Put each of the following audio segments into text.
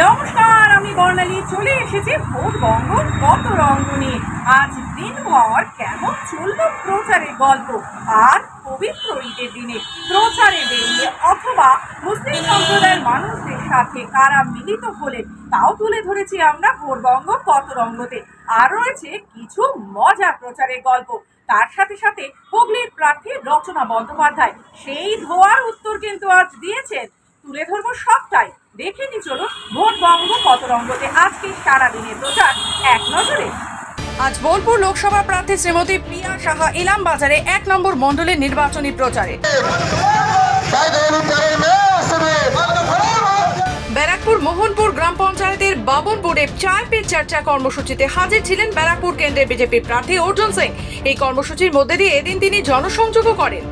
নমস্কার, আমি বর্ণালী চলে এসেছি ভোটবঙ্গ কত রঙ্গ নিয়ে। আজ দিনভর কেমন চলল প্রচারের গল্প। আর পবিত্র ঈদের দিনে প্রচারে বেরিয়ে অথবা মুসলিম সম্প্রদায়ের মানুষদের সাথে কারা মিলিত হলেন তাও তুলে ধরেছি আমরা ভোটবঙ্গ কত রঙ্গতে। আর রয়েছে কিছু মজার প্রচারের গল্প। তার সাথে সাথে হুগলির প্রার্থী রচনা বন্দ্যোপাধ্যায় সেই ধোয়ার উত্তর কিন্তু আজ দিয়েছেন। তুলে ধরবো সবটাই। দেখে নি চলো ভোটবঙ্গ কত রঙ্গতে আজকে সারাদিনের প্রচার এক নজরে। আজ বোলপুর লোকসভা প্রার্থী শ্রীমতী প্রিয়া সাহা ইলাম বাজারে ১ নম্বর মণ্ডলের নির্বাচনী প্রচারে। ব্যারাকপুর মোহনপুর গ্রাম পঞ্চায়েতের বাবনপুরে চায় পে চর্চা কর্মসূচিতে হাজির ছিলেন ব্যারাকপুর কেন্দ্রের বিজেপি প্রার্থী অর্জুন সিং। এই কর্মসূচির মধ্যে দিয়ে এদিন তিনি জনসংযোগও করেন।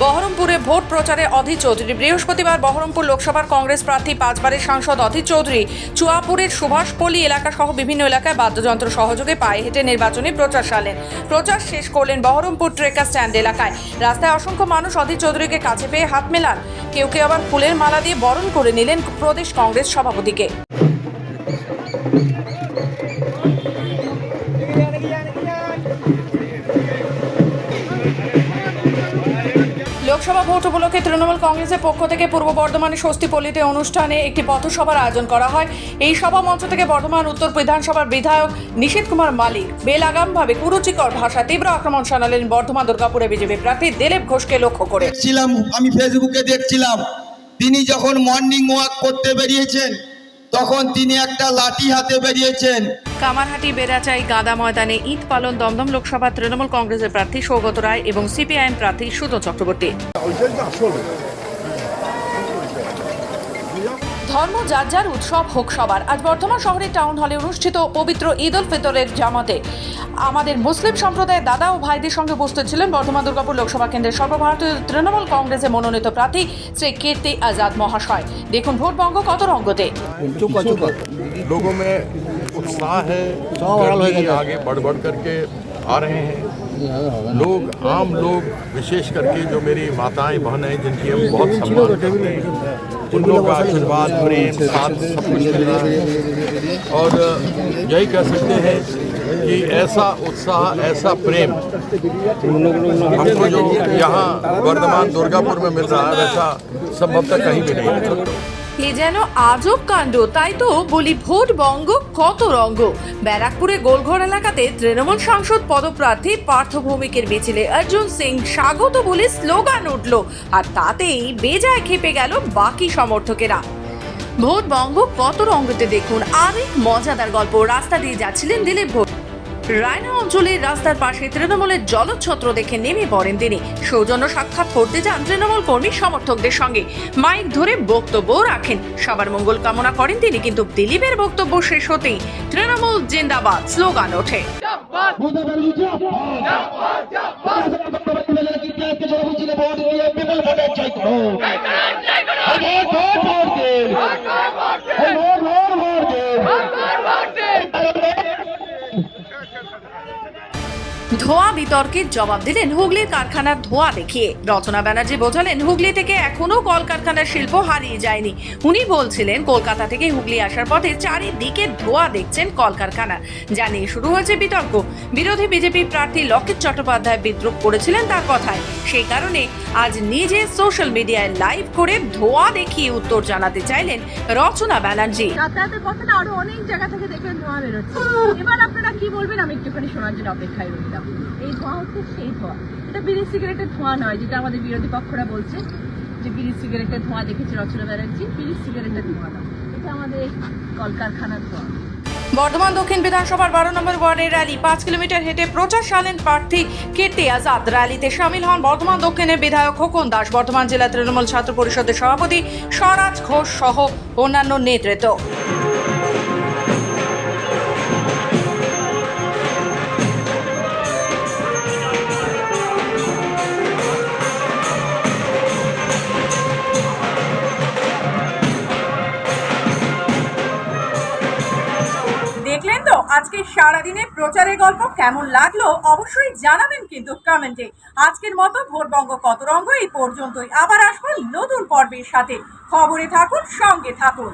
বহরমপুরে ভোট প্রচারে অধীর চৌধুরী। বৃহস্পতিবার বহরমপুর লোকসভার কংগ্রেস প্রার্থী 5 বারের সাংসদ অধীর চৌধুরী চুয়াপুরের সুভাষপল্লী এলাকা সহ বিভিন্ন এলাকায় বাদ্যযন্ত্র সহযোগে পায়ে হেঁটে নির্বাচনী প্রচার সারলেন। প্রচার শেষ করলেন বহরমপুর ট্রেকার স্ট্যান্ড এলাকায়। রাস্তায় অসংখ্য মানুষ অধীর চৌধুরীকে কাছে পেয়ে হাত মেলান। কেউ কেউ আবার ফুলের মালা দিয়ে বরণ করে নিলেন প্রদেশ কংগ্রেস সভাপতিকে। লোকসভা ভোট উপলক্ষে তৃণমূল কংগ্রেসের পক্ষ থেকে পূর্ব বর্ধমানের স্বস্তিপল্লীতে অনুষ্ঠানে একটি পথসভার আয়োজন করা হয়। এই সভা মঞ্চ থেকে বর্ধমান উত্তর বিধানসভার বিধায়ক নিশীথ কুমার মালিক বেলাগামভাবে কুরুচিকর ভাষায় তীব্র আক্রমণ শানালেন বর্ধমান দুর্গাপুরে বিজেপি প্রার্থী দিলীপ ঘোষকে লক্ষ্য করে। আমি ফেসবুকে দেখছিলাম তিনি যখন মর্নিং ওয়াক করতে বেরিয়েছেন তখন তিনি একটা লাঠি হাতে বেরিয়েছেন। কামারহাটি বেড়াচাই গাদা ময়দানে ঈদ পালন দমদম লোকসভা তৃণমূল কংগ্রেসের প্রার্থী সৌগত রায় এবং সিপিআইএম প্রার্থী সুতো চক্রবর্তী। ধর্ম যার যার উৎসব হোক সবার। আজ বর্ধমান শহরের টাউন হলে অনুষ্ঠিত পবিত্র ঈদ উল ফিতরের জামাতে আমাদের মুসলিম সম্প্রদায়ের দাদা ও ভাইদের সঙ্গে উপস্থিত ছিলেন বর্ধমান দুর্গাপুর লোকসভা কেন্দ্রের সর্বভারতীয় তৃণমূল কংগ্রেসের মনোনীত প্রার্থী শ্রী কীর্তি আজাদ মহাশয়। দেখুন ভোটবঙ্গ কত রঙ্গতে। लोगों में उत्साह है, आगे बढ़ बढ़ करके आ रहे हैं लोग। आम लोग विशेष करके जो मेरी माताएं बहनें जिनकी हम बहुत सम्मान करते हैं, उन लोगों का आशीर्वाद प्रेम साथ सब कुछ मिल रहा है। और यही कह सकते हैं कि ऐसा उत्साह ऐसा प्रेम हमको जो यहाँ वर्धमान दुर्गापुर में मिल रहा है वैसा संभवतः कहीं भी नहीं है। এ যেন আজব কাণ্ড, তাই তো বলি ভোটবঙ্গ কত রঙ্গ। ব্যারাকপুরে গোলঘর এলাকাতে তৃণমূল সাংসদ পদপ্রার্থী পার্থ ভৌমিকের মিছিলে অর্জুন সিং স্বাগত বলে স্লোগান উঠল, আর তাতেই বেজায় খেপে গেল বাকি সমর্থকেরা। ভোটবঙ্গ কত রঙ্গতে দেখুন আরেক মজাদার গল্প। রাস্তা দিয়ে যাচ্ছিলেন দিলীপ ঘোষ। রায়না অঞ্চলের রাস্তার পাশে তৃণমূলের জলচ্ছত্র দেখে নেমে পড়েন তিনি। সৌজন্য সাক্ষাৎ করতে যান তৃণমূল কর্মী সমর্থকদের সঙ্গে। মাইক ধরে বক্তব্য রাখেন, সবার মঙ্গল কামনা করেন তিনি। কিন্তু দিলীপের বক্তব্য শেষ হতেই তৃণমূল জিন্দাবাদ স্লোগান ওঠে। ধোঁয়া বিতর্কের জবাব দিলেন হুগলির কারখানার ধোঁয়া দেখিয়ে। রচনা ব্যানার্জি বোঝালেন হুগলি থেকে এখনো কলকারখানার শিল্প হারিয়ে যায়নি। উনি বলছিলেন কলকাতা থেকে হুগলি আসার পথে চারিদিকে ধোঁয়া দেখছেন কলকারখানা, যা নিয়ে শুরু হয়েছে বিতর্ক। বিরোধী বিজেপি প্রার্থী লকেট চট্টোপাধ্যায় বিদ্রুপ করেছিলেন তার কথায়। সেই কারণে আজ নিজে সোশ্যাল মিডিয়ায় লাইভ করে ধোঁয়া দেখিয়ে উত্তর জানাতে চাইলেন রচনা ব্যানার্জি। যাতায়াতের পথে না আরো অনেক জায়গা থেকে দেখবেন ধোঁয়া বেরোচ্ছে। এবার আপনারা কি বলবেন আমি একটুখানি শোনার জন্য অপেক্ষায় রইলাম। এই ধোঁয়া হচ্ছে সেই ধোঁয়া, এটা বিড়ি সিগারেটের ধোঁয়া নয়, যেটা আমাদের বিরোধী পক্ষরা বলছে যে বিড়ি সিগারেটের ধোঁয়া দেখেছে রচনা ব্যানার্জি। বিড়ি সিগারেটের ধোঁয়া নয়, এটা আমাদের কলকারখানার ধোঁয়া। বর্ধমান দক্ষিণ বিধানসভার 12 নম্বর ওয়ার্ডের র্যালি 5 কিলোমিটার হেঁটে প্রচার সারলেন প্রার্থী কীর্তি আজাদ। র্যালিতে সামিল হন বর্ধমান দক্ষিণের বিধায়ক খোকন দাস, বর্ধমান জেলা তৃণমূল ছাত্র পরিষদের সভাপতি স্বরাজ ঘোষ সহ অন্যান্য নেতৃত্ব। দেখলেন তো আজকে সারা কদিনে প্রচারের গল্প কেমন লাগলো অবশ্যই জানাবেন কিন্তু কমেন্টে। আজকের মতো ভোটবঙ্গ কত রঙ্গ এই পর্যন্তই। আবার আসবো নতুন পর্বের সাথে। খবরে থাকুন, সঙ্গে থাকুন।